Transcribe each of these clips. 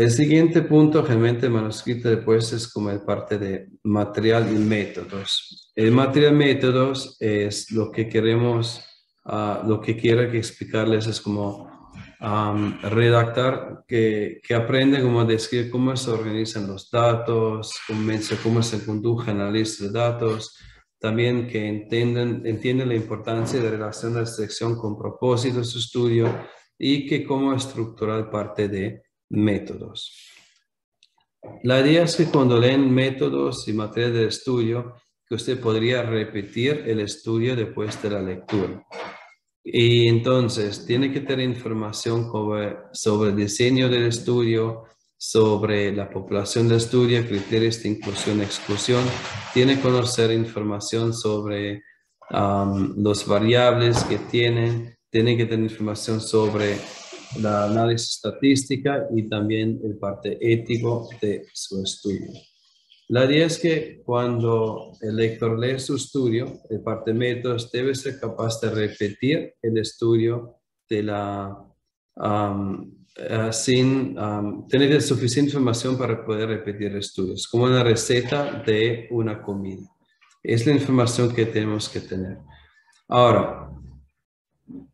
El siguiente punto, realmente el manuscrito después es como el parte de material y métodos. El material y métodos es lo que queremos, lo que quiero que explicarles es como redactar, que aprenden cómo describir cómo se organizan los datos, cómo se conduce el análisis de datos, también que entienden la importancia de relación de selección con propósitos de su estudio y que cómo estructurar parte de métodos. La idea es que cuando leen métodos y material de estudio, que usted podría repetir el estudio después de la lectura. Y entonces tiene que tener información sobre el diseño del estudio, sobre la población de estudio, criterios de inclusión y exclusión. Tiene que conocer información sobre los variables que tienen. Tiene que tener información sobre la análisis estadística y también el parte ético de su estudio. La idea es que cuando el lector lee su estudio, el parte de métodos debe ser capaz de repetir el estudio de sin tener suficiente información para poder repetir estudios, como una receta de una comida. Es la información que tenemos que tener. Ahora,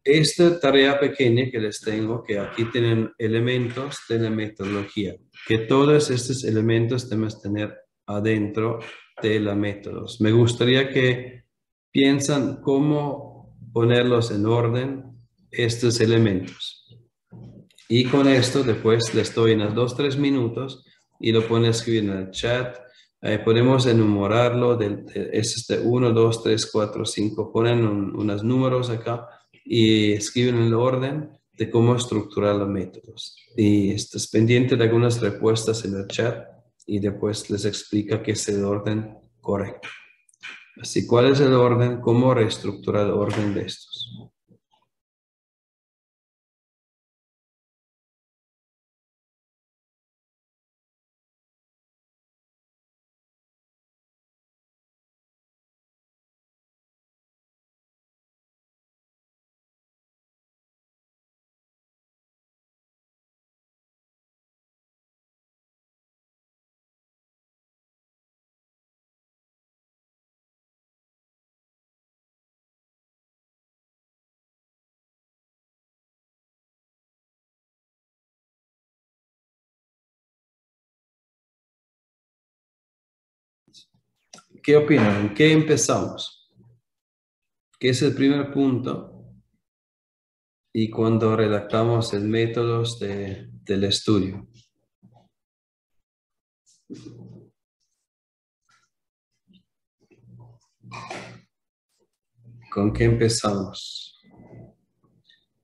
esta tarea pequeña que les tengo, que aquí tienen elementos de la metodología, que todos estos elementos debemos tener adentro de la métodos. Me gustaría que piensan cómo ponerlos en orden estos elementos. Y con esto después les doy unos 2-3 minutos y lo pueden escribir en el chat. Podemos enumerarlo, es de 1, 2, 3, 4, 5. Ponen unos números acá y escriben el orden de cómo estructurar los métodos. Y estás pendiente de algunas respuestas en el chat y después les explica qué es el orden correcto. Así, ¿cuál es el orden? ¿Cómo reestructurar el orden de estos? ¿Qué opinan? ¿En qué empezamos? ¿Qué es el primer punto? Y cuando redactamos el métodos del estudio. ¿Con qué empezamos?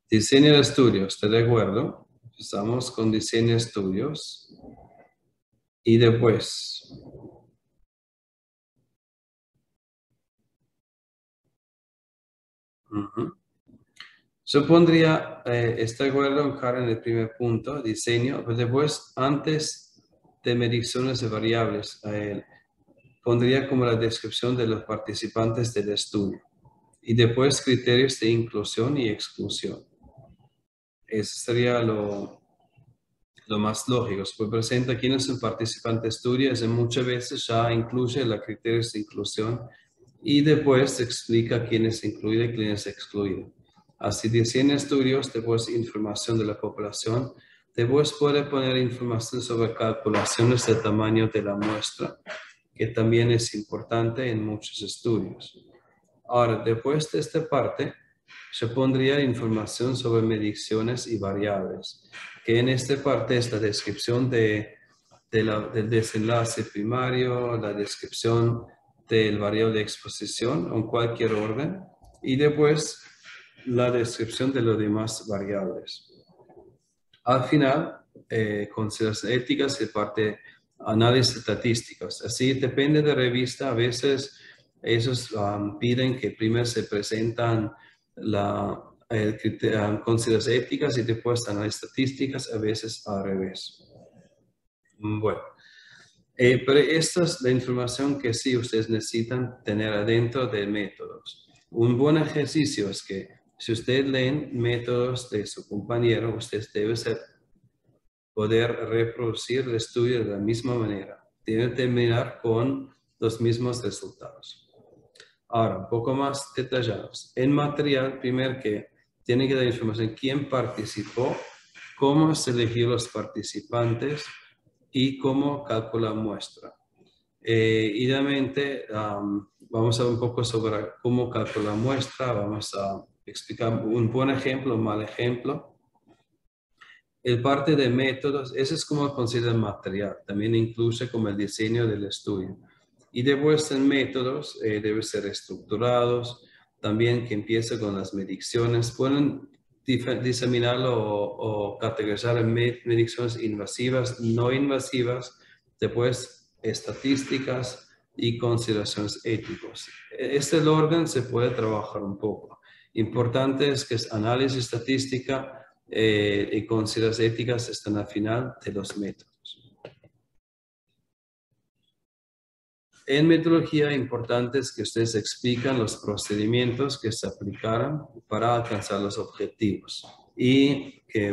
Diseño de estudios, ¿está de acuerdo? Empezamos con diseño de estudios. Y después, yo pondría, estoy de acuerdo en el primer punto, diseño, pero después, antes de mediciones de variables, pondría como la descripción de los participantes del estudio. Y después criterios de inclusión y exclusión. Eso sería lo más lógico. Se presenta quién es un participante de estudio, y muchas veces ya incluye los criterios de inclusión y después se explica quién es incluido y quién es excluido. Así diseña estudios, después información de la población, después puede poner información sobre calculaciones de tamaño de la muestra, que también es importante en muchos estudios. Ahora, después de esta parte, se pondría información sobre mediciones y variables, que en esta parte es la descripción del desenlace primario, la descripción del variable de exposición en cualquier orden, y después la descripción de los demás variables. Al final, consideraciones éticas y parte análisis estadísticos. Así depende de revista, a veces ellos piden que primero se presentan consideraciones éticas y después análisis estadísticas, a veces al revés. Bueno, pero esta es la información que sí ustedes necesitan tener adentro de métodos. Un buen ejercicio es que si ustedes leen métodos de su compañero, ustedes deben ser poder reproducir el estudio de la misma manera. Tiene que terminar con los mismos resultados. Ahora, un poco más detallados. En material, primero que tiene que dar información quién participó, cómo se eligió los participantes y cómo calcula muestra. Idealmente, vamos a ver un poco sobre cómo calcular muestra. Vamos a explicar un buen ejemplo, un mal ejemplo. El parte de métodos, ese es como considera material. También incluye como el diseño del estudio. Y después en métodos deben ser estructurados. También que empiece con las mediciones. Pueden diseminarlo o categorizar en mediciones invasivas, no invasivas. Después estadísticas y consideraciones éticas. Este orden se puede trabajar un poco. Importante es que es análisis estadística y consideraciones éticas están al final de los métodos. En metodología, importante es que ustedes explican los procedimientos que se aplicaron para alcanzar los objetivos y que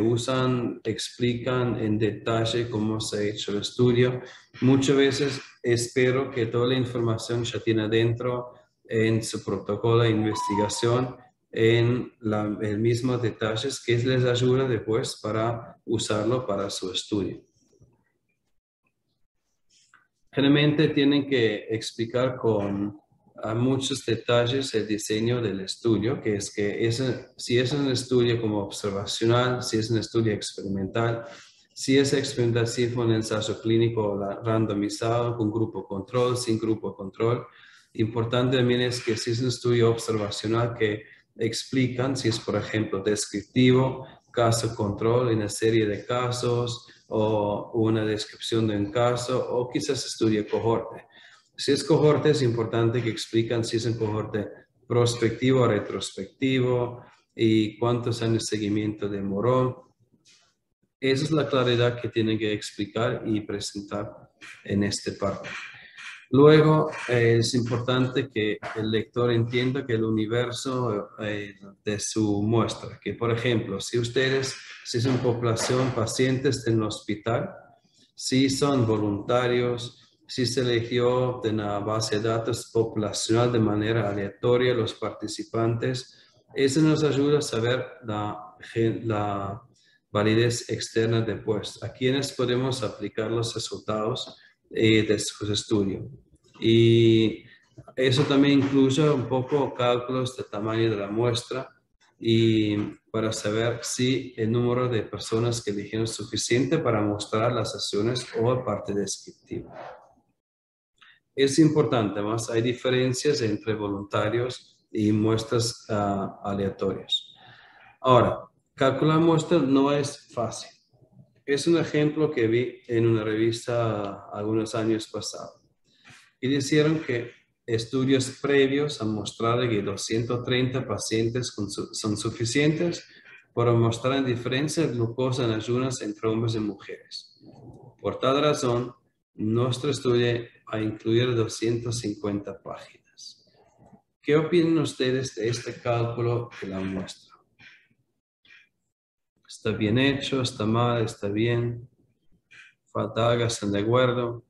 explican en detalle cómo se ha hecho el estudio. Muchas veces espero que toda la información ya tiene dentro en su protocolo de investigación, en el mismo detalles que les ayuda después para usarlo para su estudio. Generalmente tienen que explicar con muchos detalles el diseño del estudio, que es que si es un estudio como observacional, si es un estudio experimental, si es experimental, si fue un ensayo clínico randomizado con grupo control, sin grupo control. Importante también es que si es un estudio observacional que explican si es, por ejemplo, descriptivo, caso control en una serie de casos, o una descripción de un caso, o quizás estudie cohorte. Si es cohorte, es importante que explican si es un cohorte prospectivo o retrospectivo y cuántos años de seguimiento demoró. Esa es la claridad que tienen que explicar y presentar en este parte. Luego, es importante que el lector entienda que el universo de su muestra, que por ejemplo, si es una población pacientes en el hospital, si son voluntarios, si se eligió de una base de datos poblacional de manera aleatoria los participantes, eso nos ayuda a saber la validez externa después, a quienes podemos aplicar los resultados de sus estudios. Y eso también incluye un poco cálculos de tamaño de la muestra y para saber si el número de personas que eligieron es suficiente para mostrar las acciones o la parte descriptiva. Es importante, además hay diferencias entre voluntarios y muestras aleatorias. Ahora, calcular muestras no es fácil. Es un ejemplo que vi en una revista algunos años pasados. Y dijeron que estudios previos han mostrado que 230 pacientes son suficientes para mostrar la diferencia de glucosa en ayunas entre hombres y mujeres. Por tal razón, nuestro estudio va a incluir 250 páginas. ¿Qué opinan ustedes de este cálculo de la muestra? ¿Está bien hecho? ¿Está mal? ¿Está bien? ¿Falta algo? ¿Están de acuerdo?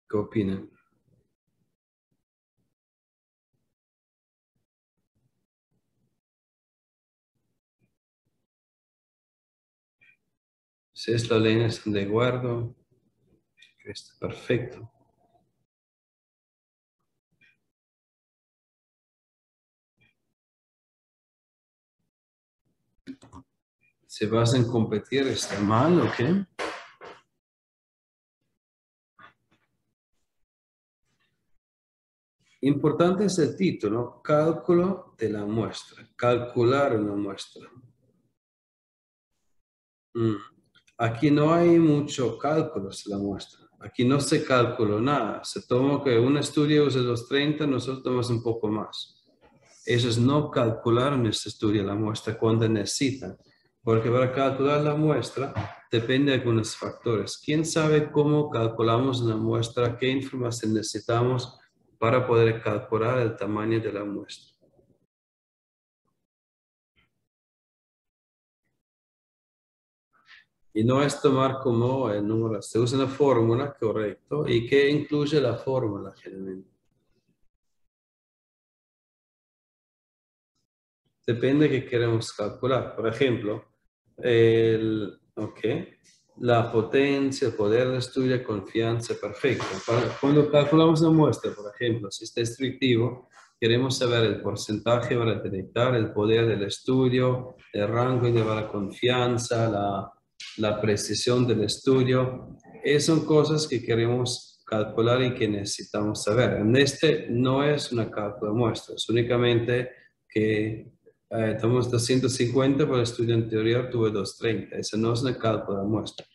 ¿Qué opinan? Si es la ley, están de acuerdo. Está perfecto. ¿Se vas a competir? ¿Está mal o qué? Importante es el título, cálculo de la muestra, calcular una muestra. Aquí no hay mucho cálculos de la muestra. Aquí no se calculó nada. Se tomó que un estudio usa 230, nosotros tomamos un poco más. Ellos no calcularon este estudio, la muestra, cuando necesitan. Porque para calcular la muestra depende de algunos factores. ¿Quién sabe cómo calculamos una muestra? ¿Qué información necesitamos para poder calcular el tamaño de la muestra? Y no es tomar como el número, se usa una fórmula, correcto. ¿Y qué incluye la fórmula generalmente? Depende de qué queremos calcular. Por ejemplo, la potencia, el poder de estudio, confianza, perfecto. Cuando calculamos una muestra, por ejemplo, si está restrictivo, queremos saber el porcentaje para detectar el poder del estudio, el rango de la confianza, la precisión del estudio. Esas son cosas que queremos calcular y que necesitamos saber. En este no es una cálculo de muestra, es únicamente que tomamos 250 para el estudio anterior, tuve 230. Eso no es una cálculo de muestra.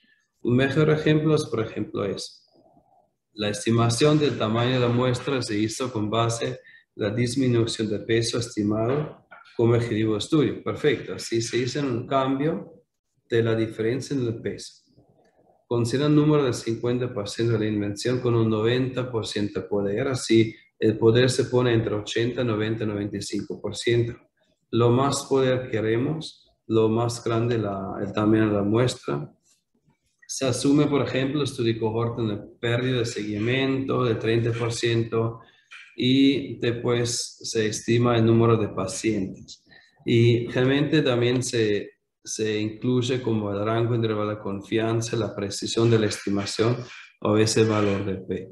Un mejor ejemplo es, por ejemplo, la estimación del tamaño de la muestra se hizo con base en la disminución de peso estimado como objetivo de estudio. Perfecto. Así se hizo un cambio de la diferencia en el peso. Considera un número del 50% de la invención con un 90% de poder. Así, el poder se pone entre 80, 90, 95%. Lo más poder queremos, lo más grande el tamaño de la muestra. Se asume, por ejemplo, estudio cohorte en pérdida de seguimiento de 30% y después se estima el número de pacientes. Y realmente también se incluye como el rango entre la confianza, la precisión de la estimación o ese valor de P.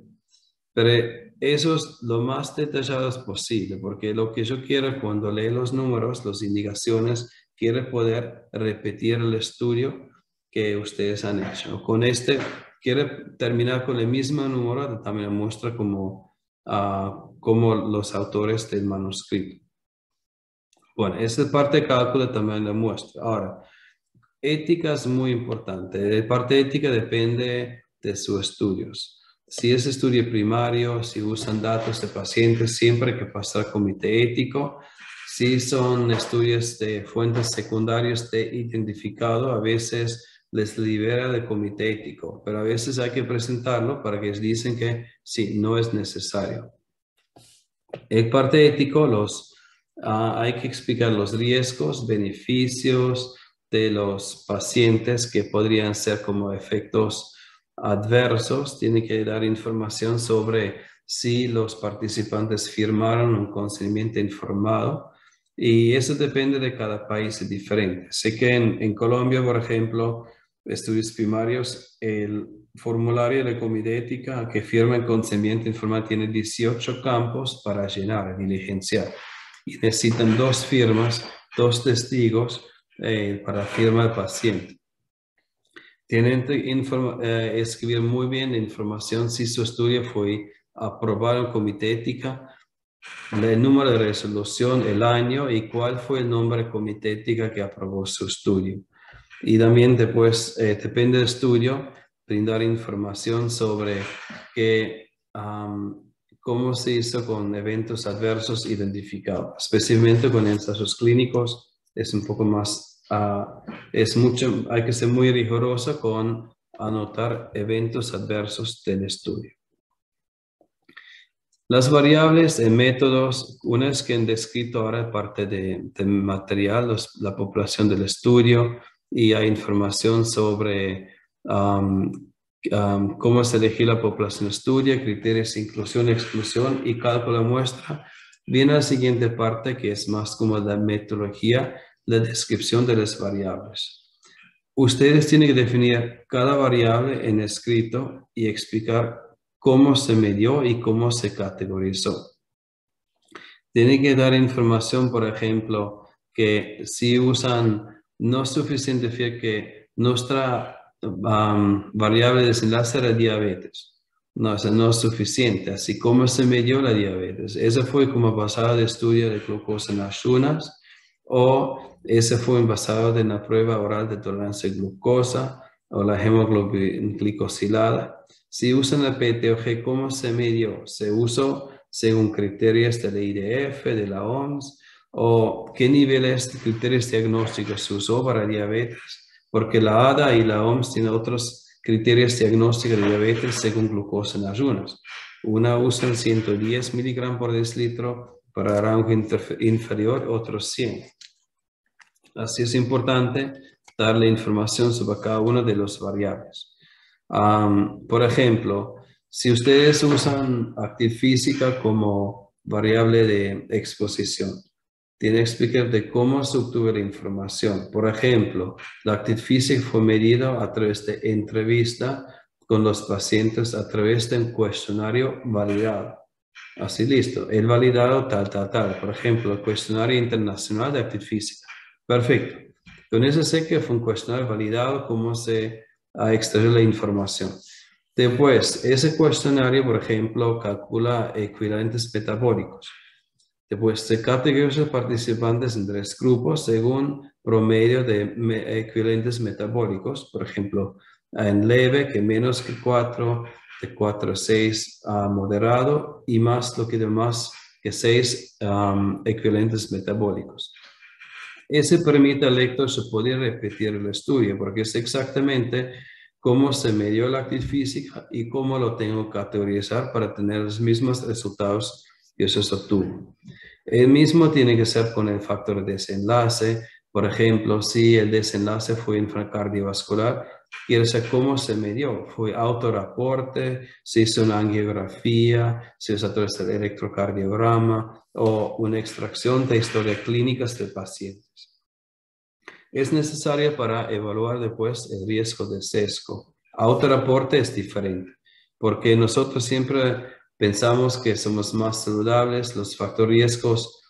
Pero eso es lo más detallado posible, porque lo que yo quiero cuando leo los números, las indicaciones, quiero poder repetir el estudio que ustedes han hecho. Con este, quiero terminar con el mismo número, también muestra como los autores del manuscrito. Bueno, esa parte de cálculo también la muestra. Ahora, ética es muy importante. La parte ética depende de sus estudios. Si es estudio primario, si usan datos de pacientes, siempre hay que pasar comité ético. Si son estudios de fuentes secundarias de identificado, a veces les libera del comité ético, pero a veces hay que presentarlo para que dicen que sí, no es necesario. El parte ético, hay que explicar los riesgos, beneficios de los pacientes que podrían ser como efectos adversos. Tiene que dar información sobre si los participantes firmaron un consentimiento informado. Y eso depende de cada país, es diferente. Sé que en Colombia, por ejemplo, estudios primarios, el formulario de comité ética que firma el consentimiento informado tiene 18 campos para llenar, diligenciar. Y necesitan 2 firmas, 2 testigos para firma del paciente. Tienen que escribir muy bien la información si su estudio fue aprobado en comité ética, el número de resolución, el año y cuál fue el nombre de comité ética que aprobó su estudio. Y también después, depende del estudio, brindar información sobre cómo se hizo con eventos adversos identificados. Especialmente con ensayos clínicos, es un poco más, hay que ser muy riguroso con anotar eventos adversos del estudio. Las variables y métodos, una es que han descrito ahora parte de material, la población del estudio, y hay información sobre cómo se elegir la población de estudio, criterios de inclusión, exclusión y cálculo de muestra. Viene la siguiente parte que es más como la metodología, la descripción de las variables. Ustedes tienen que definir cada variable en escrito y explicar cómo se midió y cómo se categorizó. Tienen que dar información, por ejemplo, que si usan, no es suficiente decir que nuestra variable de desenlace era diabetes. No, eso no es suficiente. Así como se midió la diabetes. Eso fue como basado de estudio de glucosa en ayunas o ese fue basado en la prueba oral de tolerancia a glucosa o la hemoglobina glicosilada. Si usan la PTOG, ¿cómo se midió? Se usó según criterios de la IDF, de la OMS, o qué niveles de criterios diagnósticos se usó para diabetes, porque la ADA y la OMS tienen otros criterios diagnósticos de diabetes según glucosa en ayunas. Una usa 110 miligramos por decilitro para rango inferior, otros 100. Así es importante darle información sobre cada una de las variables. Por ejemplo, si ustedes usan actividad física como variable de exposición, tiene que explicar de cómo se obtuvo la información. Por ejemplo, la actividad física fue medida a través de entrevista con los pacientes a través de un cuestionario validado. Así listo, el validado tal. Por ejemplo, el cuestionario internacional de actividad física. Perfecto. Con eso sé que fue un cuestionario validado, cómo se extrae la información. Después, ese cuestionario, por ejemplo, calcula equivalentes metabólicos. Después, se categoriza los participantes en 3 grupos según promedio de equivalentes metabólicos. Por ejemplo, en leve, que menos que 4, de 4 a 6 a moderado y más lo que de más que 6 equivalentes metabólicos. Ese permite al lector se poder repetir el estudio porque es exactamente cómo se midió la actividad física y cómo lo tengo que categorizar para tener los mismos resultados que se obtuvo. El mismo tiene que ser con el factor de desenlace. Por ejemplo, si el desenlace fue infarto cardiovascular, quiere saber cómo se midió. ¿Fue autorreporte? ¿Se hizo una angiografía? ¿Se hizo a través del electrocardiograma? ¿O una extracción de historias clínicas de pacientes? Es necesaria para evaluar después el riesgo de sesgo. Autorreporte es diferente, porque nosotros siempre pensamos que somos más saludables, los factores riesgos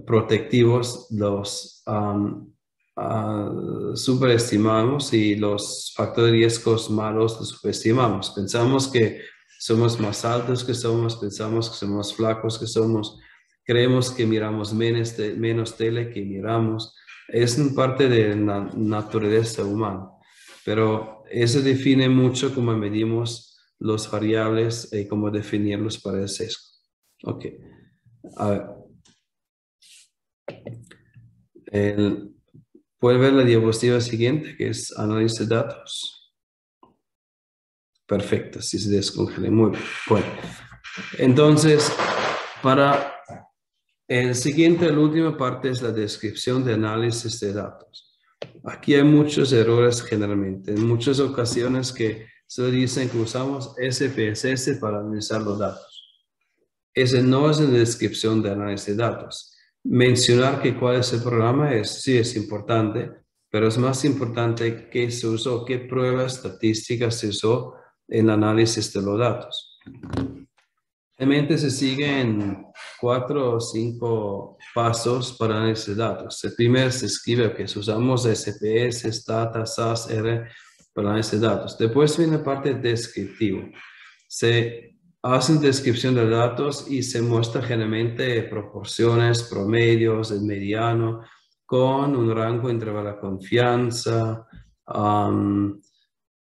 protectivos los superestimamos y los factores riesgos malos los subestimamos. Pensamos que somos más altos que somos, pensamos que somos más flacos que somos, creemos que miramos menos tele que miramos. Es parte de la naturaleza humana, pero eso define mucho cómo medimos los variables y cómo definirlos para el sesgo. Ok. A ver. Puede ver la diapositiva siguiente, que es análisis de datos. Perfecto, si se descongela. Muy bien. Bueno, entonces, para el siguiente, la última parte es la descripción de análisis de datos. Aquí hay muchos errores generalmente. En muchas ocasiones que se dicen que usamos SPSS para analizar los datos. Ese no es la descripción de análisis de datos. Mencionar que cuál es el programa sí es importante, pero es más importante qué se usó, qué pruebas estadísticas se usó en el análisis de los datos. Realmente se siguen 4 o 5 pasos para análisis de datos. El primero se escribe que usamos SPS, Stata, SAS, R para análisis de datos. Después viene la parte descriptiva. Se hacen descripción de datos y se muestra generalmente proporciones, promedios, el mediano, con un rango entre la confianza.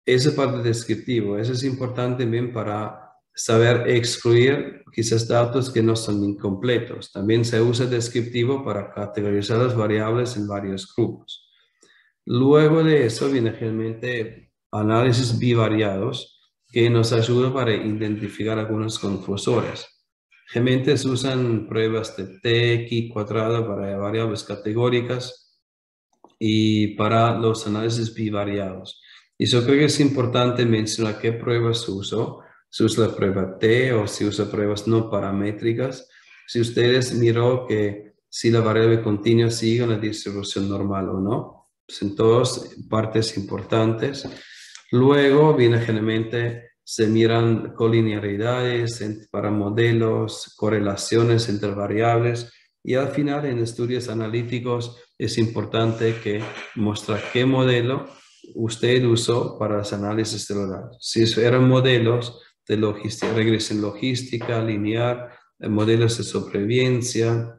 Esa parte descriptiva, eso es importante también para saber excluir quizás datos que no son incompletos. También se usa descriptivo para categorizar las variables en varios grupos. Luego de eso viene generalmente análisis bivariados que nos ayuda para identificar algunos confusores. Generalmente se usan pruebas de TX cuadrado para variables categóricas y para los análisis bivariados. Y yo creo que es importante mencionar qué pruebas se usó. Se usa la prueba T o se usa pruebas no paramétricas. Si ustedes miró que si la variable continua sigue una distribución normal o no. En todas partes importantes. Luego viene generalmente, se miran colinearidades para modelos, correlaciones entre variables y al final en estudios analíticos es importante que muestre qué modelo usted usó para los análisis de los datos. Si eran modelos de logística, regresión logística, lineal, modelos de sobrevivencia,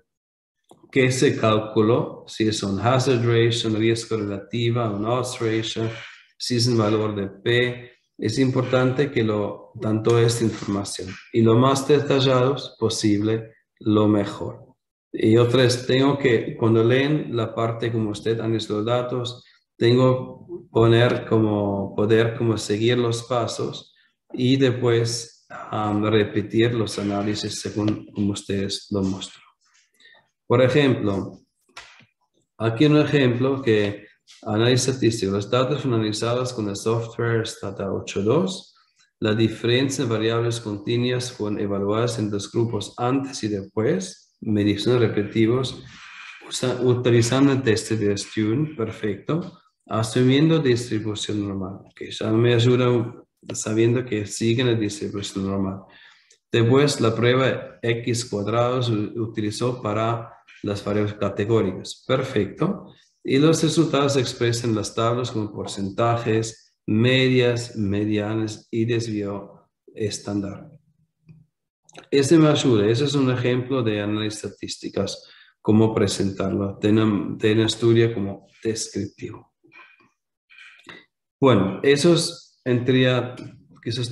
que se calculó, si es un hazard ratio, un riesgo relativa, un odds ratio, si es un valor de P. Es importante que lo dan toda esta información y lo más detallados posible, lo mejor. Y otra es, tengo que, cuando leen la parte como usted analiza los datos, tengo poner como, poder como seguir los pasos y después repetir los análisis según como ustedes lo muestran. Por ejemplo, aquí un ejemplo que análisis estadístico. Los datos analizados con el software Stata 8.2. La diferencia en variables continuas fueron evaluadas en dos grupos antes y después, mediciones repetitivos, utilizando el test de Stune, perfecto, asumiendo distribución normal, que ya me ayuda sabiendo que siguen la distribución normal. Después, la prueba X cuadrado se utilizó para las variables categóricas. Perfecto. Y los resultados se expresan en las tablas como porcentajes, medias, medianas y desvío estándar. Ese me ayuda. Ese es un ejemplo de análisis estadísticas, cómo presentarlo. De una estudio como descriptivo. Bueno, eso es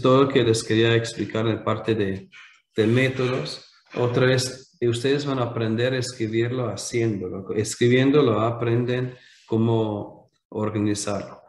todo lo que les quería explicar en parte de métodos. Otra vez, ustedes van a aprender a escribirlo haciéndolo. Escribiéndolo aprenden cómo organizarlo.